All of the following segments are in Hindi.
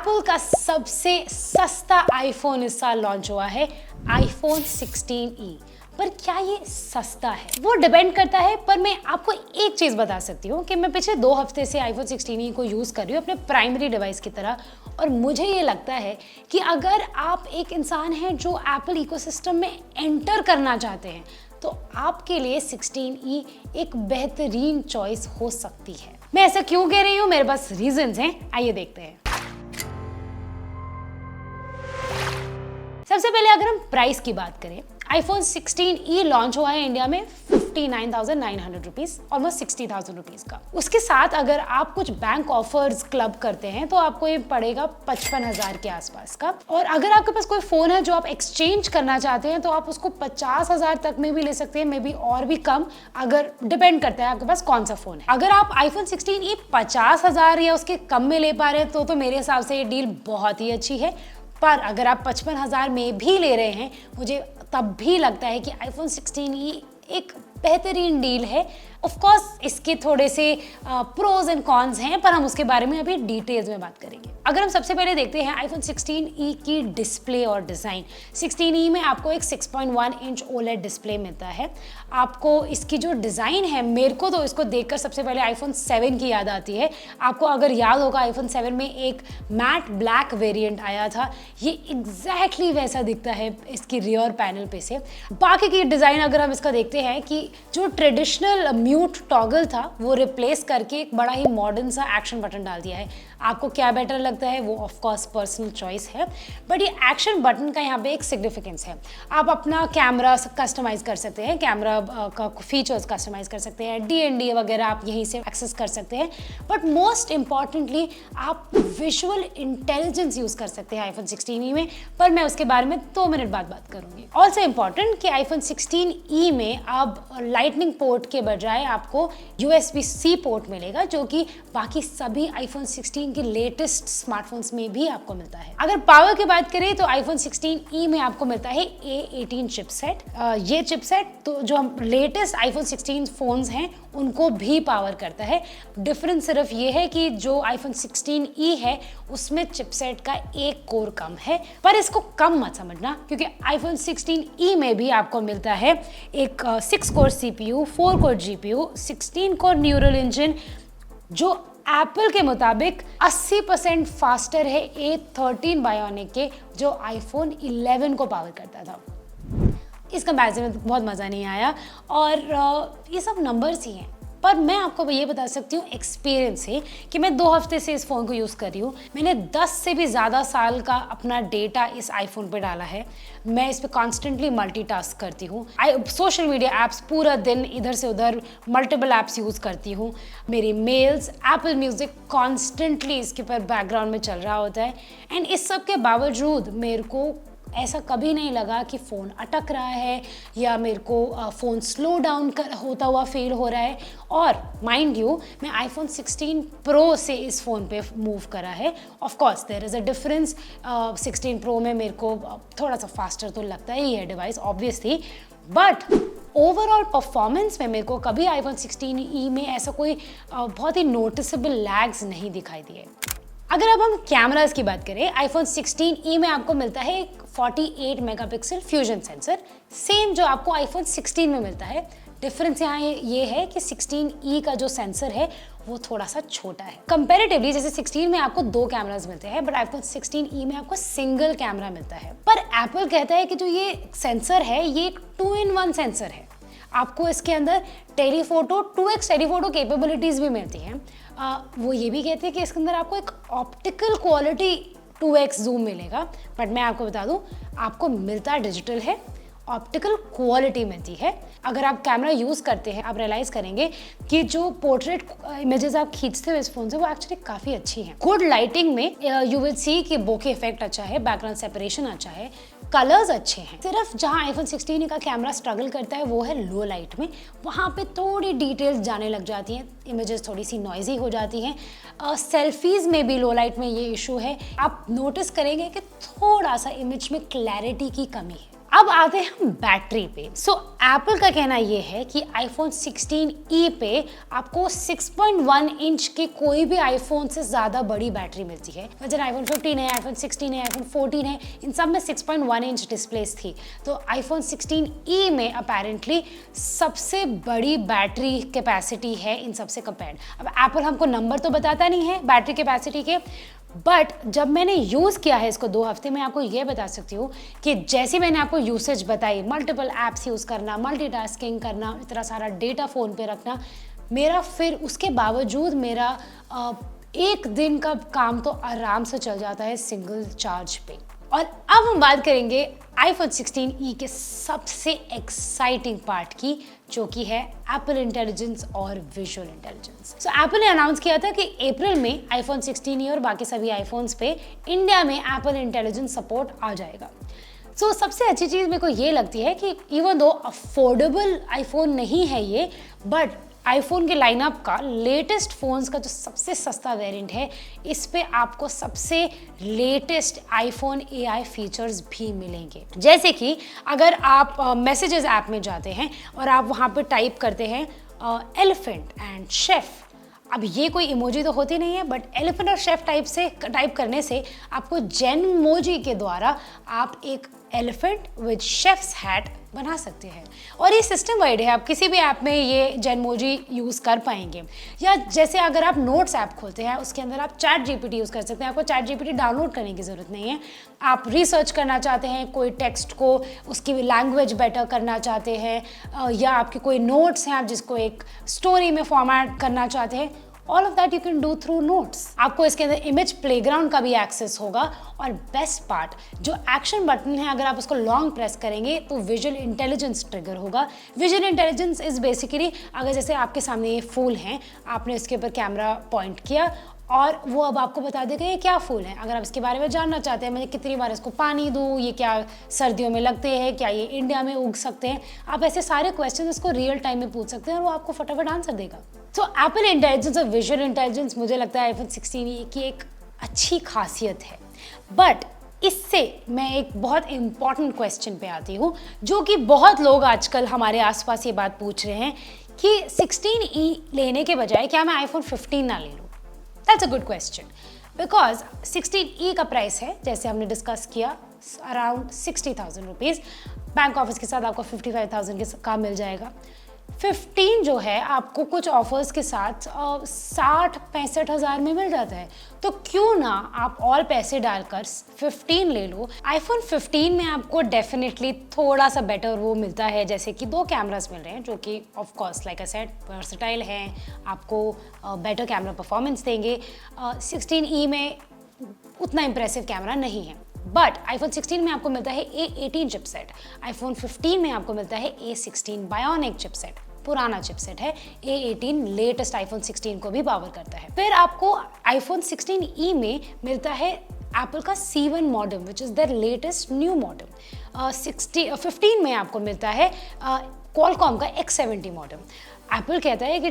एप्पल का सबसे सस्ता आईफोन इस साल लॉन्च हुआ है, आईफोन 16e। पर क्या ये सस्ता है वो डिपेंड करता है। पर मैं आपको एक चीज बता सकती हूँ कि मैं पिछले 2 हफ्ते से आईफोन 16e को यूज कर रही हूँ अपने प्राइमरी डिवाइस की तरह, और मुझे ये लगता है कि अगर आप एक इंसान हैं जो एप्पल इकोसिस्टम में एंटर करना चाहते हैं तो आपके लिए 16e एक बेहतरीन चॉइस हो सकती है। मैं ऐसा क्यों कह रही हूँ, मेरे पास रीजंस हैं, आइए देखते हैं। सबसे पहले अगर हम प्राइस की बात करें, आईफोन 16e लॉन्च हुआ है इंडिया में 59,900 रुपीज, ऑलमोस्ट 60,000 रुपीज का। उसके साथ अगर आप कुछ बैंक ऑफर्स क्लब करते हैं तो आपको ये पड़ेगा 55,000 के आसपास का। और अगर आपके पास कोई फोन है जो आप एक्सचेंज करना चाहते हैं तो आप उसको 50,000 तक में भी ले सकते हैं, मे बी और भी कम, अगर डिपेंड करता है आपके पास कौन सा फोन है। अगर आप आईफोन 16e 50,000 या उसके कम में ले पा रहे हैं तो मेरे हिसाब से ये डील बहुत ही अच्छी है। पर अगर आप 55,000 में भी ले रहे हैं, मुझे तब भी लगता है कि आईफोन 16e एक बेहतरीन डील है। ऑफ कोर्स इसके थोड़े से प्रोज एंड कॉन्स हैं, पर हम उसके बारे में अभी डिटेल्स में बात करेंगे। अगर हम सबसे पहले देखते हैं आईफोन 16e की डिस्प्ले और डिज़ाइन। 16e में आपको एक 6.1 इंच OLED डिस्प्ले मिलता है। आपको इसकी जो डिज़ाइन है, मेरे को तो इसको देखकर सबसे पहले आईफोन 7 की याद आती है। आपको अगर याद होगा आईफोन 7 में एक मैट ब्लैक वेरिएंट आया था, ये एग्जैक्टली वैसा दिखता है इसकी रियर पैनल पे से। बाकी की डिज़ाइन अगर हम इसका देखते हैं कि जो ट्रेडिशनल म्यूट टॉगल था वो रिप्लेस करके एक बड़ा ही मॉडर्न सा एक्शन बटन डाल दिया है। आपको क्या बेटर लगता है वो ऑफ कोर्स पर्सनल चॉइस है, बट ये एक्शन बटन का यहाँ पे एक सिग्निफिकेंस है। आप अपना कैमरा कस्टमाइज कर सकते हैं, कैमरा का फीचर्स कस्टमाइज कर सकते हैं, DND वगैरह आप यहीं से एक्सेस कर सकते हैं। बट मोस्ट इंपॉर्टेंटली आप विजुअल इंटेलिजेंस यूज कर सकते हैं आईफोन 16e में, पर मैं उसके बारे में 2 मिनट बाद बात करूंगी। ऑल्सो इंपॉर्टेंट कि आईफोन 16e में अब लाइटनिंग पोर्ट के बजाय आपको USB-C पोर्ट मिलेगा, जो कि बाकी सभी आईफोन 16 के लेटेस्ट स्मार्टफोन्स में भी आपको मिलता है। अगर पावर की बात करें तो आईफोन 16e में आपको मिलता है A18 चिपसेट। ये चिपसेट तो जो लेटेस्ट आईफोन 16 फोन्स हैं उनको भी पावर करता है। डिफरेंस सिर्फ ये है कि जो आईफोन 16e है उसमें चिपसेट का एक कोर कम है, पर इसको कम मत समझना क्योंकि आईफोन 16e में भी आपको मिलता है एक 6 core CPU, 4 core GPU, 16 core neural engine, जो एप्पल के मुताबिक 80% फास्टर है A13 बायोनिक के, जो आईफोन 11 को पावर करता था। इस कंपैरिजन में बहुत मज़ा नहीं आया, और ये सब नंबर्स ही हैं। पर मैं आपको ये बता सकती हूँ एक्सपीरियंस से कि मैं 2 हफ्ते से इस फ़ोन को यूज़ कर रही हूँ। मैंने 10 से भी ज़्यादा साल का अपना डेटा इस आईफोन पे डाला है। मैं इस पे कॉन्स्टेंटली मल्टीटास्क करती हूँ। सोशल मीडिया ऐप्स पूरा दिन इधर से उधर मल्टीपल ऐप्स यूज़ करती हूँ। मेरी मेल्स, एप्पल म्यूज़िक कॉन्स्टेंटली इसके ऊपर बैकग्राउंड में चल रहा होता है। एंड इस सब के बावजूद मेरे को ऐसा कभी नहीं लगा कि फ़ोन अटक रहा है या मेरे को फ़ोन स्लो डाउन होता हुआ फील हो रहा है। और माइंड यू, मैं आईफोन 16 प्रो से इस फ़ोन पे मूव करा है। Of course there is a difference. 16 pro में मेरे को थोड़ा सा फास्टर तो लगता ही है device obviously, but overall performance में मेरे को कभी आईफोन 16e में ऐसा कोई बहुत ही नोटिसेबल लैग्स नहीं दिखाई दिए। अगर अब हम कैमरास की बात करें, आईफोन 16e में आपको मिलता है एक 48 मेगापिक्सल फ्यूजन सेंसर, सेम जो आपको आईफोन 16 में मिलता है। डिफरेंस यहाँ ये है कि 16e का जो सेंसर है वो थोड़ा सा छोटा है कंपैरेटिवली। जैसे 16 में आपको 2 कैमरास मिलते हैं, बट आईफोन 16e में आपको सिंगल कैमरा मिलता है। पर एप्पल कहता है कि जो ये सेंसर है ये एक 2-in-1 सेंसर है। आपको इसके अंदर टेलीफोटो 2x टेलीफोटो कैपेबिलिटीज़ भी मिलती हैं। वो ये भी कहते हैं कि इसके अंदर आपको एक ऑप्टिकल क्वालिटी 2x जूम मिलेगा, बट मैं आपको बता दूं आपको मिलता डिजिटल है, ऑप्टिकल क्वालिटी मिलती है। अगर आप कैमरा यूज़ करते हैं आप रियलाइज़ करेंगे कि जो पोर्ट्रेट इमेजेस आप खींचते हो इस फ़ोन से वो एक्चुअली काफ़ी अच्छी हैं। गुड लाइटिंग में यू विल सी कि बोके इफेक्ट अच्छा है, बैकग्राउंड सेपरेशन अच्छा है, कलर्स अच्छे हैं। सिर्फ जहाँ आईफोन 16 का कैमरा स्ट्रगल करता है वो है लो लाइट में। वहाँ पे थोड़ी डिटेल्स जाने लग जाती हैं, इमेजेस थोड़ी सी नॉइजी हो जाती हैं। सेल्फीज़ में भी लो लाइट में ये इशू है। आप नोटिस करेंगे कि थोड़ा सा इमेज में क्लैरिटी की कमी है। अब आते हैं हम बैटरी पे। सो एप्पल का कहना ये है कि आईफोन 16e पे आपको 6.1 इंच के कोई भी आईफोन से ज़्यादा बड़ी बैटरी मिलती है। वजन आईफोन 15 है, आईफोन 16 है, आईफोन 14 है, इन सब में 6.1 इंच डिस्प्लेस थी। तो आईफोन 16e में अपेरेंटली सबसे बड़ी बैटरी कैपेसिटी है इन सबसे कंपेयर्ड। अब एप्पल हमको नंबर तो बताता नहीं है बैटरी कैपेसिटी के, बट जब मैंने यूज़ किया है इसको 2 हफ्ते में, आपको ये बता सकती हूँ कि जैसे मैंने आपको यूसेज बताई, मल्टीपल ऐप्स यूज़ करना, मल्टीटास्किंग करना, इतना सारा डेटा फ़ोन पे रखना, मेरा फिर उसके बावजूद मेरा एक दिन का काम तो आराम से चल जाता है सिंगल चार्ज पे। और अब हम बात करेंगे आईफोन 16e के सबसे एक्साइटिंग पार्ट की, जो कि है एप्पल इंटेलिजेंस और विजुअल इंटेलिजेंस। सो एप्पल ने अनाउंस किया था कि अप्रैल में आईफोन 16e और बाकी सभी आईफोन्स पे इंडिया में एप्पल इंटेलिजेंस सपोर्ट आ जाएगा। सो सबसे अच्छी चीज़ मेरे को ये लगती है कि इवन दो अफोर्डेबल आईफोन नहीं है ये, बट आईफोन के लाइनअप का लेटेस्ट फ़ोन्स का जो सबसे सस्ता वेरिएंट है, इस पे आपको सबसे लेटेस्ट आईफोन AI फीचर्स भी मिलेंगे। जैसे कि अगर आप मैसेजेस ऐप में जाते हैं और आप वहाँ पे टाइप करते हैं एलिफेंट एंड शेफ, अब ये कोई इमोजी तो होती नहीं है, बट एलिफेंट और शेफ टाइप करने से आपको जेनमोजी के द्वारा आप एक एलिफेंट विद शेफ्स हैट बना सकते हैं। और ये सिस्टम वाइड है, आप किसी भी ऐप में ये जेनमोजी यूज़ कर पाएंगे। या जैसे अगर आप नोट्स ऐप खोलते हैं, उसके अंदर आप चैट GPT यूज़ कर सकते हैं। आपको चैट GPT डाउनलोड करने की ज़रूरत नहीं है। आप रिसर्च करना चाहते हैं कोई टेक्स्ट को, उसकी लैंग्वेज बेटर करना चाहते हैं, या आपके कोई नोट्स हैं आप जिसको एक स्टोरी में फॉर्मेट करना चाहते हैं, all of that you can do through notes. आपको इसके अंदर इमेज प्लेग्राउंड का भी एक्सेस होगा। और बेस्ट पार्ट, जो एक्शन बटन है, अगर आप उसको लॉन्ग प्रेस करेंगे तो विजुअल इंटेलिजेंस ट्रिगर होगा। विजुअल इंटेलिजेंस इज बेसिकली, अगर जैसे आपके सामने ये फूल हैं, आपने इसके ऊपर कैमरा पॉइंट किया और वो अब आपको बता देगा ये क्या फूल है। अगर आप इसके बारे में जानना चाहते हैं, मैं कितनी बार इसको पानी दूँ, ये क्या सर्दियों में लगते हैं, क्या ये इंडिया में उग सकते हैं, आप ऐसे सारे क्वेश्चन इसको रियल टाइम में पूछ सकते हैं और वो आपको फटाफट आंसर देगा। तो एप्पल इंटेलिजेंस और विजुअल इंटेलिजेंस मुझे लगता है आईफोन 16e की एक अच्छी खासियत है। बट इससे मैं एक बहुत इंपॉर्टेंट क्वेश्चन पे आती हूँ, जो कि बहुत लोग आजकल हमारे आसपास ये बात पूछ रहे हैं कि 16e लेने के बजाय क्या मैं आईफोन 15 ना ले लूँ। That's a good question, because 16e का प्राइस है, जैसे हमने डिस्कस किया, अराउंड 60,000 रुपीज़। बैंक ऑफिस के साथ आपको 55,000 का मिल जाएगा। 15 जो है आपको कुछ ऑफर्स के साथ 60-65 हज़ार में मिल जाता है। तो क्यों ना आप और पैसे डालकर 15 ले लो। आईफोन 15 में आपको डेफिनेटली थोड़ा सा बेटर वो मिलता है, जैसे कि 2 कैमरास मिल रहे हैं जो कि of course like I said versatile हैं, आपको बेटर कैमरा परफॉर्मेंस देंगे। 16e में उतना इंप्रेसिव कैमरा नहीं है, बट आईफोन 16 में आपको मिलता है A18 चिपसेट, आईफोन 15 में आपको मिलता है A16 बायोनिक चिपसेट, पुराना चिपसेट है। A18 लेटेस्ट आईफोन 16 को भी पावर करता है। फिर आपको आईफोन 16e में मिलता है एप्पल का C1 modem, which is the latest new modem. 15 में आपको मिलता है क्वालकॉम का X70 मॉडेम। एप्पल कहता है कि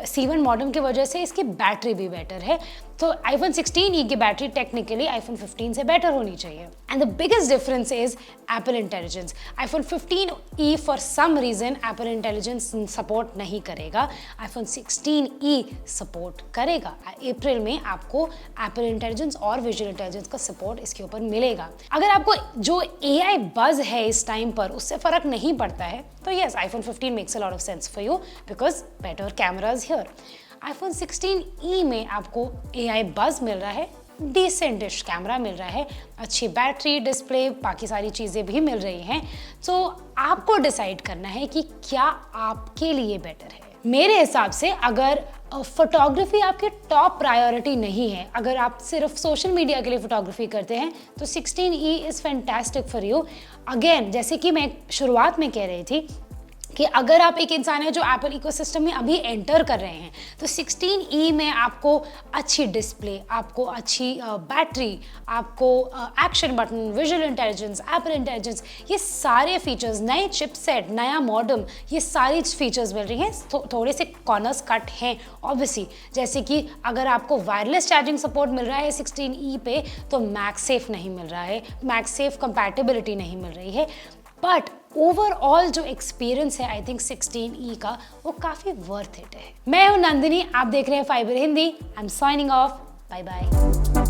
C1 मॉडेम की वजह से इसकी बैटरी भी बेटर है, तो आईफोन 16e की बैटरी टेक्निकली आईफोन 15 से बेटर होनी चाहिए। And the biggest difference is Apple Intelligence. IPhone 15e for some reason Apple Intelligence support नहीं करेगा, आईफोन 16e सपोर्ट करेगा। अप्रैल में आपको एप्पल इंटेलिजेंस और विजुअल इंटेलिजेंस का सपोर्ट इसके ऊपर मिलेगा। अगर आपको जो AI बज है इस टाइम पर उससे फर्क नहीं पड़ता है, तो yes, iPhone 15 makes a lot of sense for you because better cameras here. IPhone 16e में आपको AI बज मिल रहा है, डिसेंटिश कैमरा मिल रहा है, अच्छी बैटरी, डिस्प्ले, बाकी सारी चीज़ें भी मिल रही हैं। तो आपको डिसाइड करना है कि क्या आपके लिए बेटर है। मेरे हिसाब से अगर फोटोग्राफी आपकी टॉप प्रायोरिटी नहीं है, अगर आप सिर्फ सोशल मीडिया के लिए फोटोग्राफी करते हैं, तो 16e is fantastic for you. Again, जैसे कि मैं शुरुआत में कह रही थी कि अगर आप एक इंसान है जो एप्पल इकोसिस्टम में अभी एंटर कर रहे हैं, तो 16e में आपको अच्छी डिस्प्ले, आपको अच्छी बैटरी, आपको action button, visual intelligence, Apple intelligence, ये सारे फीचर्स, नए चिपसेट, नया मॉडेम, ये सारी फीचर्स मिल रही हैं। थोड़े से कॉर्नर्स कट हैं ऑब्वियसली, जैसे कि अगर आपको वायरलेस चार्जिंग सपोर्ट मिल रहा है 16e पे, तो मैगसेफ नहीं मिल रहा है, मैगसेफ कंपैटिबिलिटी नहीं मिल रही है। बट ओवरऑल जो एक्सपीरियंस है आई थिंक 16E का वो काफी वर्थ इट है। मैं हूं नंदिनी, आप देख रहे हैं Fiber Hindi. I am signing off, bye bye.